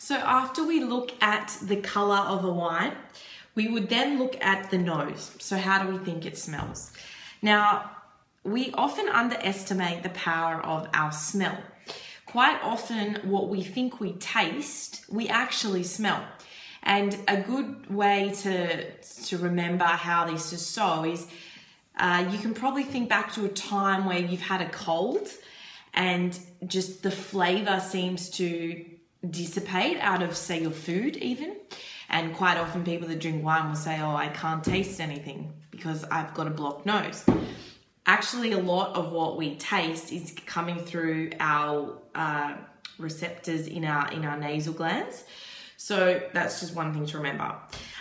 So after we look at the color of a wine, we would then look at the nose. So how do we think it smells? Now, we often underestimate the power of our smell. Quite often what we think we taste, we actually smell. And a good way to remember how this is so is you can probably think back to a time where you've had a cold and just the flavor seems to dissipate out of, say, your food even. And quite often people that drink wine will say, oh, I can't taste anything because I've got a blocked nose. Actually, a lot of what we taste is coming through our receptors in our nasal glands. So that's just one thing to remember.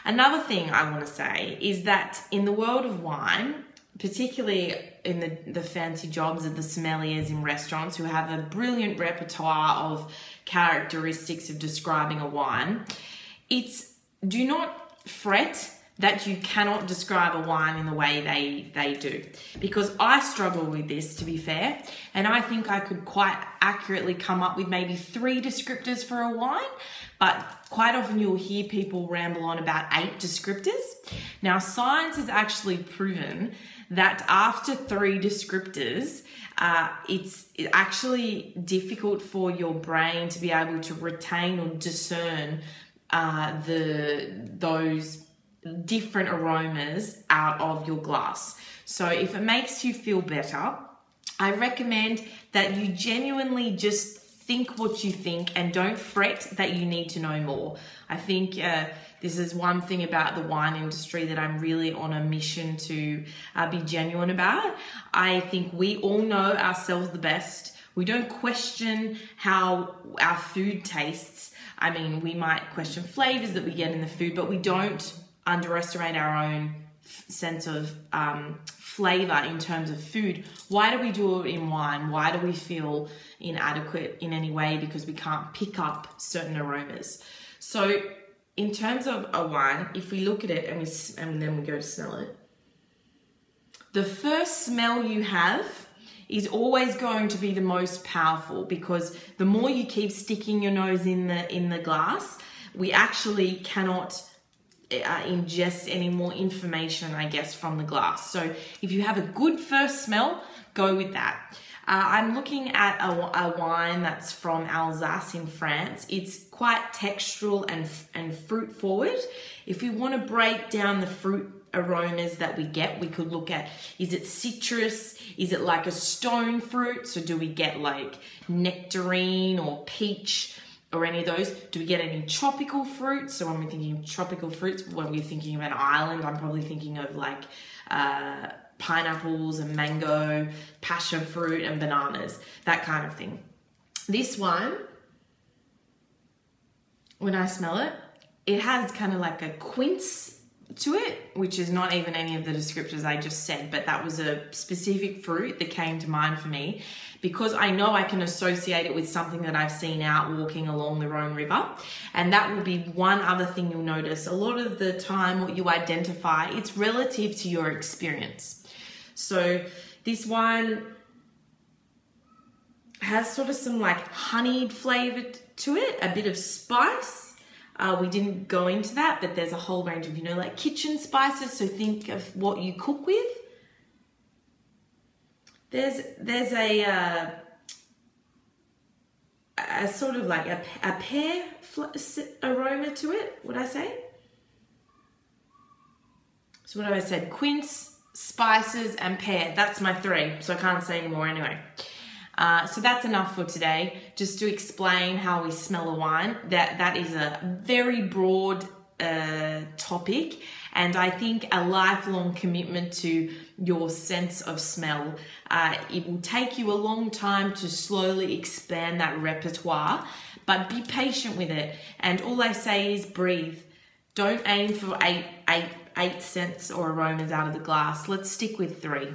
Another thing I want to say is that in the world of wine, particularly in the fancy jobs of the sommeliers in restaurants who have a brilliant repertoire of characteristics of describing a wine, do not fret that you cannot describe a wine in the way they do. Because I struggle with this, to be fair, and I think I could quite accurately come up with maybe 3 descriptors for a wine, but quite often you'll hear people ramble on about 8 descriptors. Now, science has actually proven that after 3 descriptors, it's actually difficult for your brain to be able to retain or discern those different aromas out of your glass. So if it makes you feel better, I recommend that you genuinely just think what you think and don't fret that you need to know more. I think this is one thing about the wine industry that I'm really on a mission to be genuine about. I think we all know ourselves the best. We don't question how our food tastes. I mean, we might question flavors that we get in the food, but we don't underestimate our own sense of flavor in terms of food. Why do we do it in wine? Why do we feel inadequate in any way because we can't pick up certain aromas? So in terms of a wine, if we look at it and then we go to smell it, the first smell you have is always going to be the most powerful, because the more you keep sticking your nose in the glass, we actually cannot ingest any more information, I guess, from the glass. So if you have a good first smell, go with that. I'm looking at a wine that's from Alsace in France. It's quite textural and fruit forward. If we want to break down the fruit aromas that we get, we could look at, is it citrus? Is it like a stone fruit? So do we get like nectarine or peach or any of those? Do we get any tropical fruits? So when we're thinking of tropical fruits, when we're thinking of an island, I'm probably thinking of like pineapples and mango, passion fruit and bananas, that kind of thing. This one, when I smell it, it has kind of like a quince to it, which is not even any of the descriptors I just said, but that was a specific fruit that came to mind for me because I know I can associate it with something that I've seen out walking along the Rhone River. And that will be one other thing you'll notice. A lot of the time what you identify, it's relative to your experience. So this wine has sort of some like honeyed flavor to it, a bit of spice. We didn't go into that, but there's a whole range of, like kitchen spices. So think of what you cook with. There's a sort of like a pear aroma to it, would I say? So what have I said? Quince, spices, and pear. That's my 3, so I can't say any more anyway. So that's enough for today, just to explain how we smell a wine. That is a very broad topic, and I think a lifelong commitment to your sense of smell. It will take you a long time to slowly expand that repertoire, but be patient with it. And all I say is breathe. Don't aim for eight scents or aromas out of the glass. Let's stick with 3.